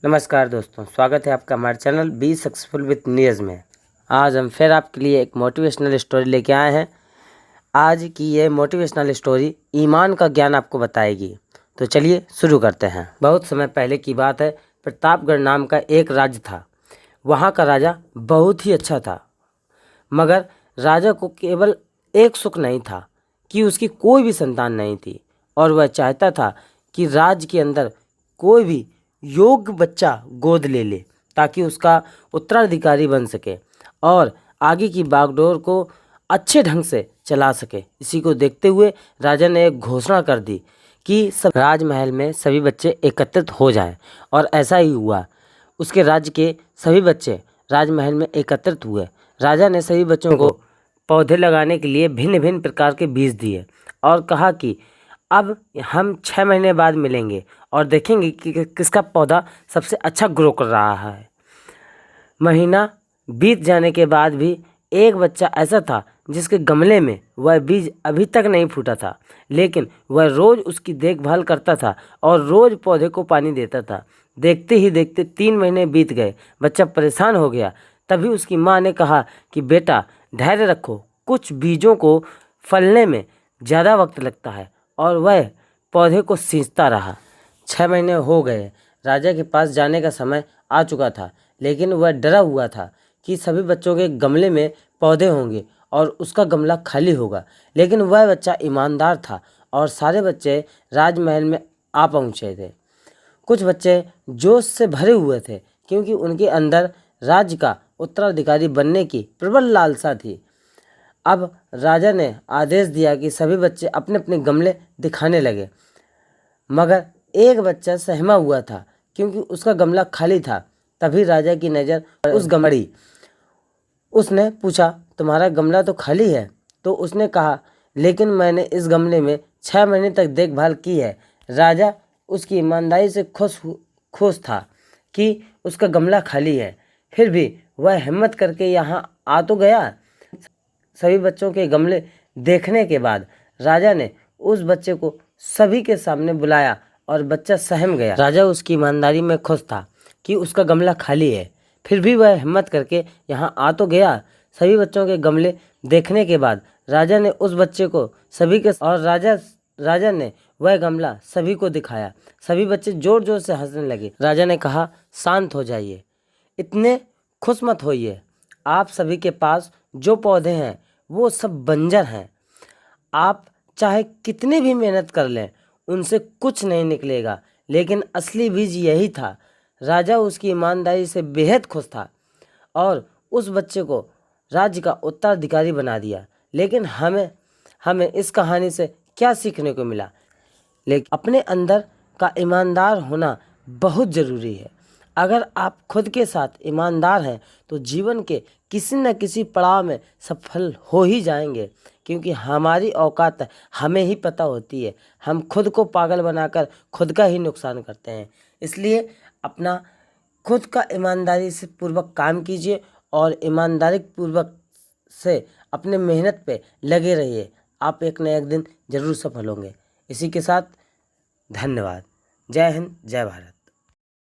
नमस्कार दोस्तों, स्वागत है आपका हमारे channel be successful with Neeraj में। आज हम फिर आपके लिए एक मोटिवेशनल स्टोरी लेके आए हैं। आज की ये मोटिवेशनल स्टोरी ईमान का ज्ञान आपको बताएगी। तो चलिए शुरू करते हैं। बहुत समय पहले की बात है। प्रतापगढ़ नाम का एक राज्य था। वहाँ का राजा बहुत ही अच्छा था, मगर राजा को केवल एक सुख नहीं था कि उसकी कोई भी संतान नहीं थी, और वह चाहता था कि राज्य के अंदर कोई भी योग्य बच्चा गोद ले ले ताकि उसका उत्तराधिकारी बन सके और आगे की बागडोर को अच्छे ढंग से चला सके। इसी को देखते हुए राजा ने एक घोषणा कर दी कि सब राजमहल में सभी बच्चे एकत्रित हो जाएं, और ऐसा ही हुआ। उसके राज्य के सभी बच्चे राजमहल में एकत्रित हुए। राजा ने सभी बच्चों को पौधे लगाने के लिए भिन्न भिन्न प्रकार के बीज दिए और कहा कि अब हम 6 महीने बाद मिलेंगे और देखेंगे कि किसका पौधा सबसे अच्छा ग्रो कर रहा है। महीना बीत जाने के बाद भी एक बच्चा ऐसा था जिसके गमले में वह बीज अभी तक नहीं फूटा था, लेकिन वह रोज़ उसकी देखभाल करता था और रोज़ पौधे को पानी देता था। देखते ही देखते 3 महीने बीत गए। बच्चा परेशान हो गया। तभी उसकी माँ ने कहा कि बेटा धैर्य रखो, कुछ बीजों को फलने में ज़्यादा वक्त लगता है। और वह पौधे को सींचता रहा। 6 महीने हो गए। राजा के पास जाने का समय आ चुका था, लेकिन वह डरा हुआ था कि सभी बच्चों के गमले में पौधे होंगे और उसका गमला खाली होगा। लेकिन वह बच्चा ईमानदार था और सारे बच्चे राजमहल में आ पहुँचे थे। कुछ बच्चे जोश से भरे हुए थे क्योंकि उनके अंदर राज्य का उत्तराधिकारी बनने की प्रबल लालसा थी। अब राजा ने आदेश दिया कि सभी बच्चे अपने अपने गमले दिखाने लगे, मगर एक बच्चा सहमा हुआ था क्योंकि उसका गमला खाली था। तभी राजा की नज़र उस गमड़ी। उसने पूछा, तुम्हारा गमला तो खाली है? तो उसने कहा, लेकिन मैंने इस गमले में 6 महीने तक देखभाल की है। राजा उसकी ईमानदारी से खुश था कि उसका गमला खाली है, फिर भी वह हिम्मत करके यहाँ आ तो गया। सभी बच्चों के गमले देखने के बाद राजा ने उस बच्चे को सभी के सामने बुलाया और बच्चा सहम गया। राजा उसकी ईमानदारी में खुश था कि उसका गमला खाली है, फिर भी वह हिम्मत करके यहाँ आ तो गया। सभी बच्चों के गमले देखने के बाद राजा ने उस बच्चे को सभी के और राजा ने वह गमला सभी को दिखाया। सभी बच्चे जोर जोर से हंसने लगे। राजा ने कहा, शांत हो जाइए, इतने खुश मत होइए। आप सभी के पास जो पौधे हैं वो सब बंजर हैं। आप चाहे कितनी भी मेहनत कर लें, उनसे कुछ नहीं निकलेगा। लेकिन असली बीज यही था। राजा उसकी ईमानदारी से बेहद खुश था और उस बच्चे को राज्य का उत्तराधिकारी बना दिया। लेकिन हमें इस कहानी से क्या सीखने को मिला? लेकिन अपने अंदर का ईमानदार होना बहुत ज़रूरी है। अगर आप खुद के साथ ईमानदार हैं तो जीवन के किसी न किसी पड़ाव में सफल हो ही जाएंगे, क्योंकि हमारी औकात हमें ही पता होती है। हम खुद को पागल बनाकर खुद का ही नुकसान करते हैं। इसलिए अपना खुद का ईमानदारी से पूर्वक काम कीजिए और ईमानदारी पूर्वक से अपने मेहनत पे लगे रहिए। आप एक न एक दिन ज़रूर सफल होंगे। इसी के साथ धन्यवाद। जय हिंद, जय भारत।